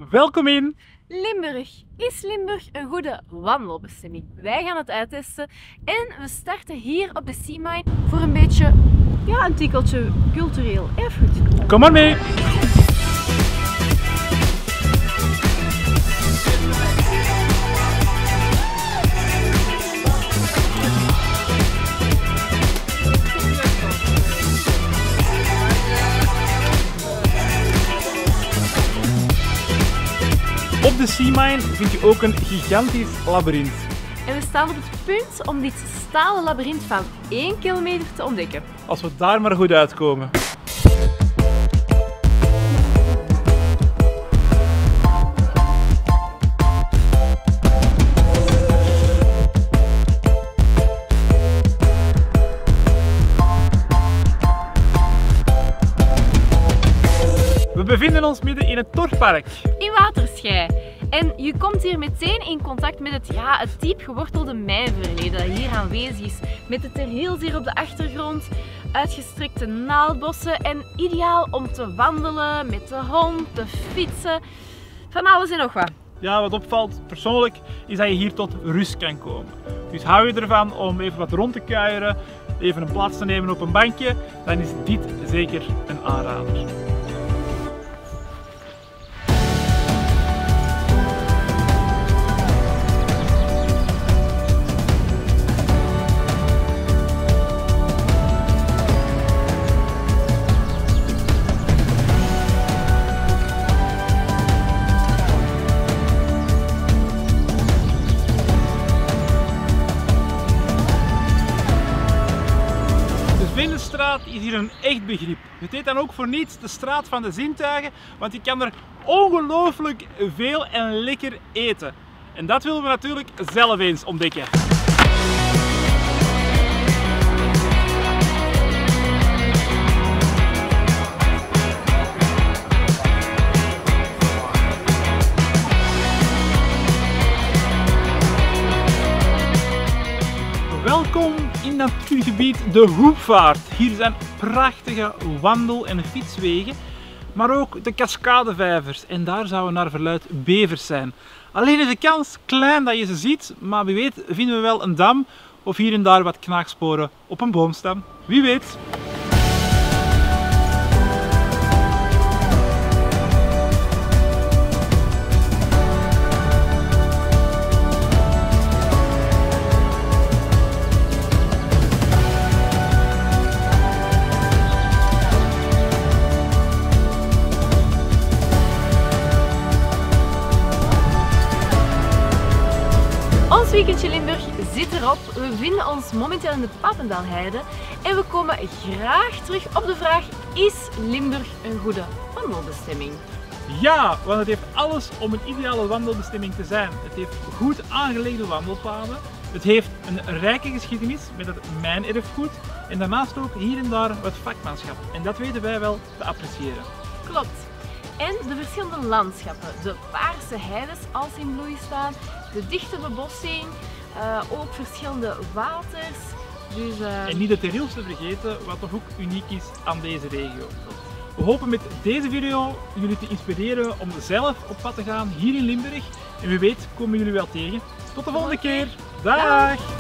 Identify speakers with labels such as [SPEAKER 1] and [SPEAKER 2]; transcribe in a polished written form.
[SPEAKER 1] Welkom in
[SPEAKER 2] Limburg. Is Limburg een goede wandelbestemming? Wij gaan het uittesten en we starten hier op de Sea Mine voor een beetje, een tikkeltje cultureel erfgoed.
[SPEAKER 1] Kom maar mee! Op de Sea Mine vind je ook een gigantisch labyrint.
[SPEAKER 2] En we staan op het punt om dit stalen labyrint van 1 kilometer te ontdekken.
[SPEAKER 1] Als we daar maar goed uitkomen. We bevinden ons midden in het Torpark.
[SPEAKER 2] In Waterschei. En je komt hier meteen in contact met het diep gewortelde mijnverleden dat hier aanwezig is. Met de Ter Hiels hier op de achtergrond, uitgestrekte naaldbossen en ideaal om te wandelen, met de hond, te fietsen, van alles en nog wat.
[SPEAKER 1] Ja, wat opvalt persoonlijk is dat je hier tot rust kan komen. Dus hou je ervan om even wat rond te kuieren, even een plaats te nemen op een bankje, dan is dit zeker een aanrader. De Vlinderstraat is hier een echt begrip. Het heet dan ook voor niets de straat van de zintuigen, want je kan er ongelooflijk veel en lekker eten. En dat willen we natuurlijk zelf eens ontdekken. Welkom in natuurgebied De Hoepvaart. Hier zijn prachtige wandel- en fietswegen, maar ook de cascadevijvers en daar zouden naar verluid bevers zijn. Alleen is de kans klein dat je ze ziet, maar wie weet vinden we wel een dam of hier en daar wat knaagsporen op een boomstam. Wie weet.
[SPEAKER 2] Ons weekendje Limburg zit erop. We bevinden ons momenteel in de Papendaalheide en we komen graag terug op de vraag: is Limburg een goede wandelbestemming?
[SPEAKER 1] Ja, want het heeft alles om een ideale wandelbestemming te zijn. Het heeft goed aangelegde wandelpaden. Het heeft een rijke geschiedenis met het mijnerfgoed en daarnaast ook hier en daar wat vakmanschap. En dat weten wij wel te appreciëren.
[SPEAKER 2] Klopt. En de verschillende landschappen, de paarse heides als in bloei staan, de dichte bebossing, ook verschillende waters. Dus,
[SPEAKER 1] En niet de Ter Hiels te vergeten, wat toch ook uniek is aan deze regio. We hopen met deze video jullie te inspireren om zelf op pad te gaan hier in Limburg. En wie weet komen jullie wel tegen. Tot de volgende keer. Dag!